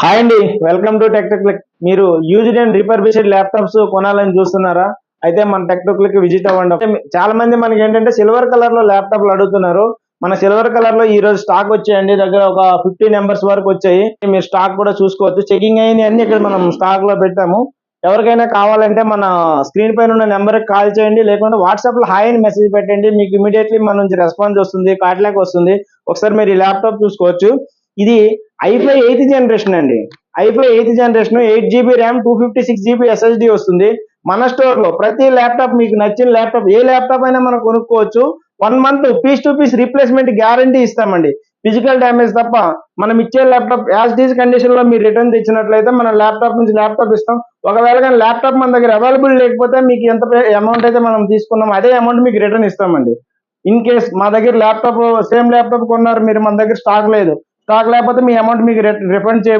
Hi అండి, welcome to tech click. మీరు used and రిపర్బిష్డ్ laptops కొనాలని చూస్తున్నారా? అయితే మన టెక్ క్లిక్ విజిట్ అవ్వండి. చాలా మంది మనకి ఏంటంటే సిల్వర్ కలర్ లో ల్యాప్టాప్లు అడుగుతున్నారు. మన సిల్వర్ కలర్ లో ఈ రోజు స్టాక్ వచ్చాయండి, దగ్గర ఒక 50 నెంబర్స్ వరకు వచ్చాయి. మీరు స్టాక్ కూడా చూసుకోవచ్చు. చెకింగ్ అయిన అన్ని ఇక్కడ మనం స్టాక్ లో పెట్టాము. ఎవరికైనా కావాలంటే మన స్క్రీన్ పైన ఉన్న నెంబర్ కి కాల్ చేయండి, లేకుంటే వాట్సాప్ లో హాయ్ అని మెసేజ్ పెట్టండి. మీకు ఇమీడియట్లీ మన నుంచి రెస్పాన్స్ వస్తుంది, కాట్లాక్ వస్తుంది. ఒకసారి మీరు ఈ ల్యాప్టాప్ చూసుకోవచ్చు. ఇది ఐఫై 8th జనరేషన్ అండి. ఐఫై 8th generation, 8 GB RAM, 256 GB SSD వస్తుంది. మన స్టోర్ లో ప్రతి ల్యాప్టాప్ మీకు నచ్చిన ల్యాప్టాప్, ఏ ల్యాప్టాప్ అయినా మనం కొనుక్కోవచ్చు. 1 month piece to piece replacement guarantee ఇస్తామండి. ఫిజికల్ డ్యామేజ్ తప్ప మనం ఇచ్చే ల్యాప్టాప్ యాజ్ డీజ్ కండిషన్ లో మీరు రిటర్న్ తెచ్చినట్లయితే మన ల్యాప్టాప్ నుంచి ల్యాప్టాప్ ఇస్తాం. ఒకవేళ కానీ ల్యాప్టాప్ మన దగ్గర అవైలబుల్ లేకపోతే మీకు ఎంత అమౌంట్ అయితే మనం తీసుకున్నాం అదే అమౌంట్ మీకు రిటర్న్ ఇస్తామండి. ఇన్ కేస్ మా దగ్గర ల్యాప్టాప్ సేమ్ ల్యాప్టాప్ కొన్నారు, మీరు మన దగ్గర స్టాక్ లేదు, స్టాక్ లేకపోతే మీ అమౌంట్ మీకు రిఫండ్ చేయబడుతుంది.